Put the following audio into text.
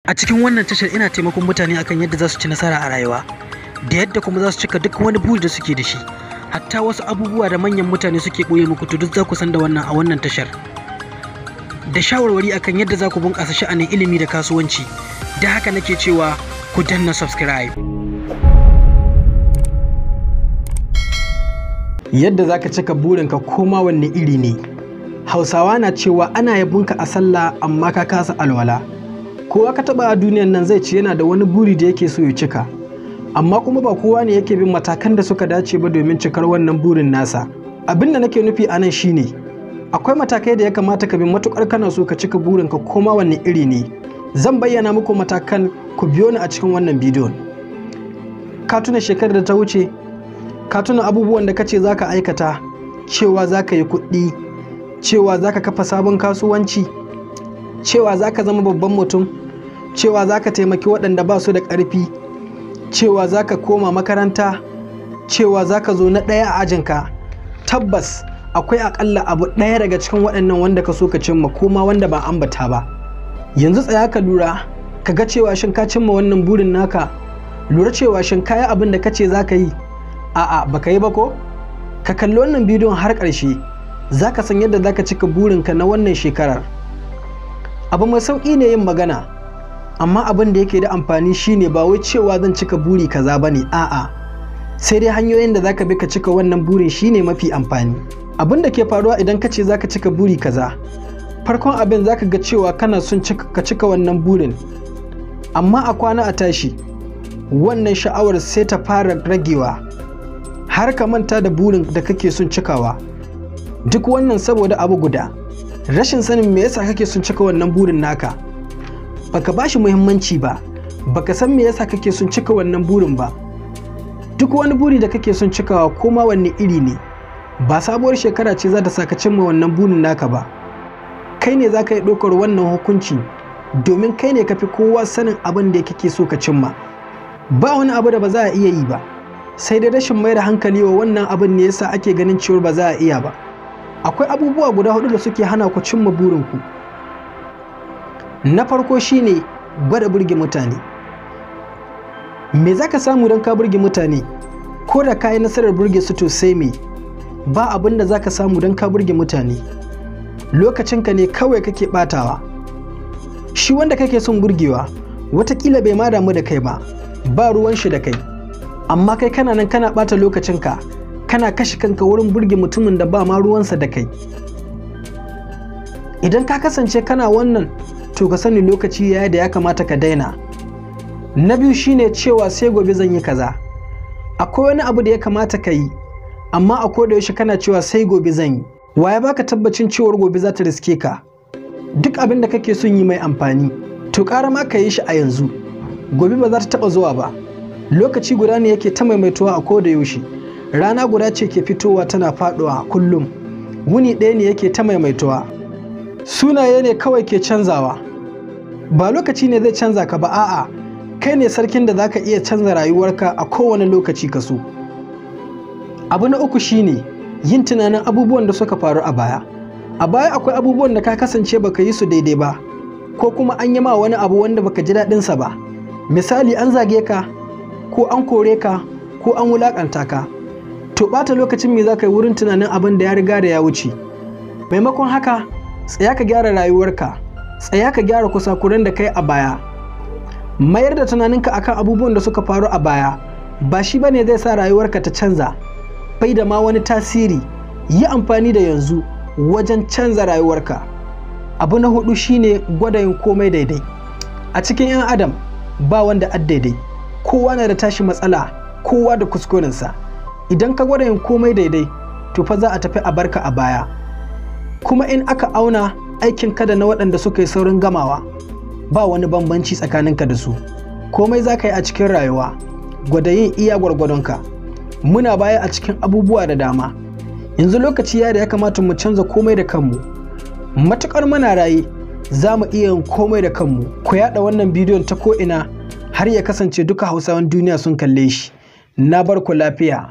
A cikin wannan tashar ina taimakon mutane akan yadda za su ci nasara a rayuwa, da yadda kuma za su cika duk wani buri da suke da shi, hatta wasu abubuwa da manyan mutane suke ɓoye muku to duk za ku san da wannan a wannan tashar. Da shawarwari akan yadda za ku bunƙasa sha'anin ilimi da kasuwanci, da haka nake cewa ku danna subscribe. Yadda za ka cika burinka koma wanne iri ne. Hausawa na cewa ana yabonka a sallah amma ka kasa alwala. Kowa ka taba a duniyan nan zai ce yana da wani buri da yake so ya cika, amma kuma ba kowa ne yake bin matakan da suka dace ba domin cikar wannan burin nasa. Abin da nake nufi a nan shine akwai matakai da ya kamata ka bi matukar kana so ka cika burinka koma wanne iri ne. Zan bayyana muku matakan, ku biyo ni a cikin wannan bidiyon. Ka tuna shekarar da ta wuce? Ka tuna abubuwan da kace zaka aikata, cewa zaka yi kuɗi, cewa zaka kafa sabon kasuwanci, cewa zaka zama babban mutum, cewa zaka taimaki waɗanda ba su da ƙarfi, cewa zaka koma makaranta, cewa zaka zo na ɗaya a ajinka. Tabbas akwai aƙalla abu ɗaya daga cikin waɗannan wanda ka so ka cimma, koma wanda ba ambata ba. Yanzu tsaya ka lura, ka ga cewa shin ka cimma wannan burin naka. Lura cewa shin ka yi abin da kace zaka yi. A'a, baka yi ba ko? Ka kalli wannan bidiyon har ƙarshe, zaka san yadda zaka cika burinka na wannan shekarar. Abu mai sauƙi ne yin magana, amma abin da yake da amfani shine ba wai cewa zan cika buri kaza bane, a'a. Sai dai hanyoyin da zaka bi ka cika wannan burin shine mafi amfani. Abin da ke faruwa idan ka ce zaka cika buri kaza, farkon abin zaka ga cewa kana son ka cika wannan burin, amma a kwana a tashi wannan sha'awar sai ta fara ragewa, har ka manta da burin da kake son cikawa. Duk wannan saboda abu guda, rashin sanin me yasa kake son cika wannan burin naka. Baka bashi muhimmanci ba, baka san me yasa kake son cika wannan burin ba. Duk wani buri da kake son cikawa koma wanne iri ne, ba sabuwar shekara ce za ta saka cimma wannan burin naka ba. Kai ne za ka yi ɗaukar wannan hukunci, domin kai ne ka fi kowa sanin abin da kake so ka cimma. Ba wani abu da ba za a iya yi ba, sai dai rashin mai da hankali wa wannan abin ne yasa ake ganin cewa ba za a iya ba. Akwai abubuwa guda 4 da suke hana ku cimma burinku. Na farko shine gwada burge mutane. Me za ka samu don ka burge mutane? Ko da ka yi nasarar burge su to sai me? Ba abin da za ka samu don ka burge mutane. Lokacinka ne kawai kake batawa. Shi wanda kake son burgewa, watakila bai ma damu da kai ba ruwan shi da kai. Amma kai kana nan kana bata lokacinka, kana kashe kanka wurin burge mutumin da ba ma ruwansa da kai. Idan ka kasance kana wannan, to ka sani lokaci yayi da ya kamata ka daina. Na biyu shine cewa sai gobe zan yi kaza. Akwai wani abu da ya kamata ka yi, amma a koda yaushe kana cewa sai gobe zan yi. Waye baka tabbacin cewar gobe za ta riske ka? Duk abin da kake son yi mai amfani, to ƙara ma ka yi shi a yanzu. Gobe ba za ta taɓa zuwa ba. Lokaci guda ne yake ta maimaituwa a koda yaushe. Rana guda ce ke fitowa tana faɗuwa kullum. Wuni ɗaya ne yake ta maimaituwa. Sunaye ne kawai ke canzawa. Ba lokaci ne zai canza ka ba, a'a. Kai ne sarkin da zaka iya canza rayuwarka a kowane lokaci ka so. Abu na uku shine yin tunanin abubuwan da suka faru a baya. A baya akwai abubuwan da ka kasance baka yi su daidai ba, ko kuma an yi ma wani abu wanda baka ji daɗinsa ba. Misali an zage ka, ko an kore ka, ko an wulaƙanta ka. To ɓata lokacin me za ka yi wurin tunanin abin da ya riga da ya wuce? Maimakon haka, tsaya ka gyara rayuwarka, tsaya ka gyara kusakuran da kai a baya. Mayar da tunaninka akan abubuwan da suka faru a baya ba shi bane zai sa rayuwarka ta canza, bai da ma wani tasiri. Yi amfani da yanzu wajen canza rayuwarka. Abu na 4 shine gwada yin komai daidai. A cikin 'yan adam ba wanda daidai, kowa na da tashi matsala, kowa da kuskurensa. Idan ka gwada yin komai daidai, to fa za a tafi a barka a baya. Kuma in aka auna aikin ka da na waɗanda suka yi saurin gamawa, ba wani bambanci tsakaninka da su. Komai za ka yi a cikin rayuwa, gwada yin iya gwargwadonka. Muna baya a cikin abubuwa da dama. Yanzu lokaci ya da ya kamata mu canza komai da kanmu. Matuƙar muna raye, za mu iya yin komai da kanmu. Ku yaɗa wannan bidiyon ta ko'ina har ya kasance duka Hausawan duniya sun kalle shi. Na bar ku lafiya.